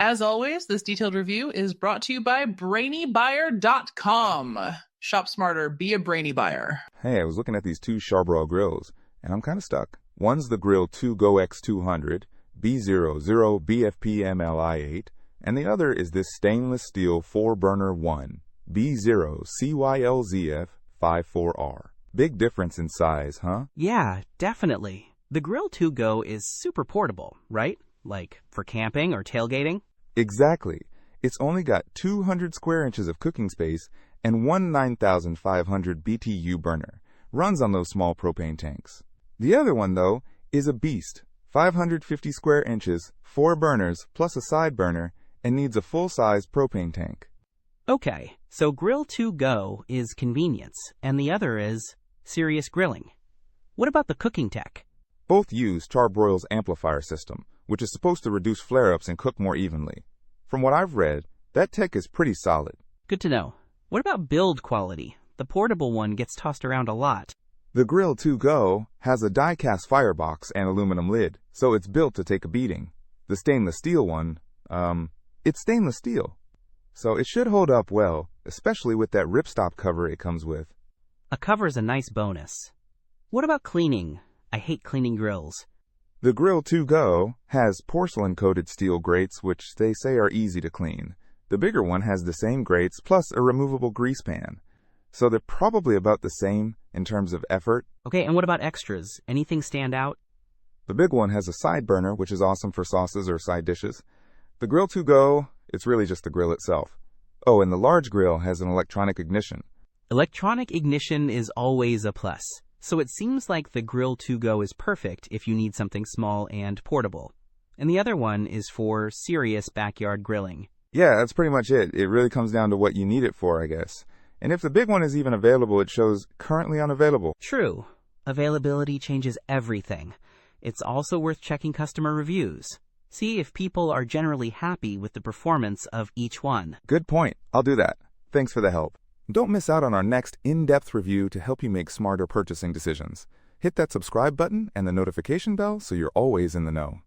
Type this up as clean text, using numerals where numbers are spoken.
As always, this detailed review is brought to you by BrainyBuyer.com. Shop smarter, be a brainy buyer. Hey, I was looking at these two Charbroil grills, and I'm kind of stuck. One's the Grill2Go X200, B00BFPMLI8, and the other is this stainless steel 4-burner 1, B0CYLZF54R. Big difference in size, huh? Yeah, definitely. The Grill2Go is super portable, right? Like for camping or tailgating? Exactly. It's only got 200 square inches of cooking space and one 9,500 BTU burner. Runs on those small propane tanks. The other one, though, is a beast. 550 square inches, 4 burners, plus a side burner, and needs a full-size propane tank. Okay, so Grill2Go is convenience, and the other is serious grilling. What about the cooking tech? Both use Charbroil's amplifier system, which is supposed to reduce flare-ups and cook more evenly. From what I've read, that tech is pretty solid. Good to know. What about build quality? The portable one gets tossed around a lot. The Grill2Go has a die-cast firebox and aluminum lid, so it's built to take a beating. The stainless steel one, it's stainless steel. So it should hold up well, especially with that ripstop cover it comes with. A cover's a nice bonus. What about cleaning? I hate cleaning grills. The Grill2Go has porcelain-coated steel grates, which they say are easy to clean. The bigger one has the same grates plus a removable grease pan. So they're probably about the same in terms of effort. Okay, and what about extras? Anything stand out? The big one has a side burner, which is awesome for sauces or side dishes. The Grill2Go, it's really just the grill itself. Oh, and the large grill has an electronic ignition. Electronic ignition is always a plus. So it seems like the Grill2Go is perfect if you need something small and portable. And the other one is for serious backyard grilling. Yeah, that's pretty much it. It really comes down to what you need it for, I guess. And if the big one is even available, it shows currently unavailable. True. Availability changes everything. It's also worth checking customer reviews. See if people are generally happy with the performance of each one. Good point. I'll do that. Thanks for the help. Don't miss out on our next in-depth review to help you make smarter purchasing decisions. Hit that subscribe button and the notification bell so you're always in the know.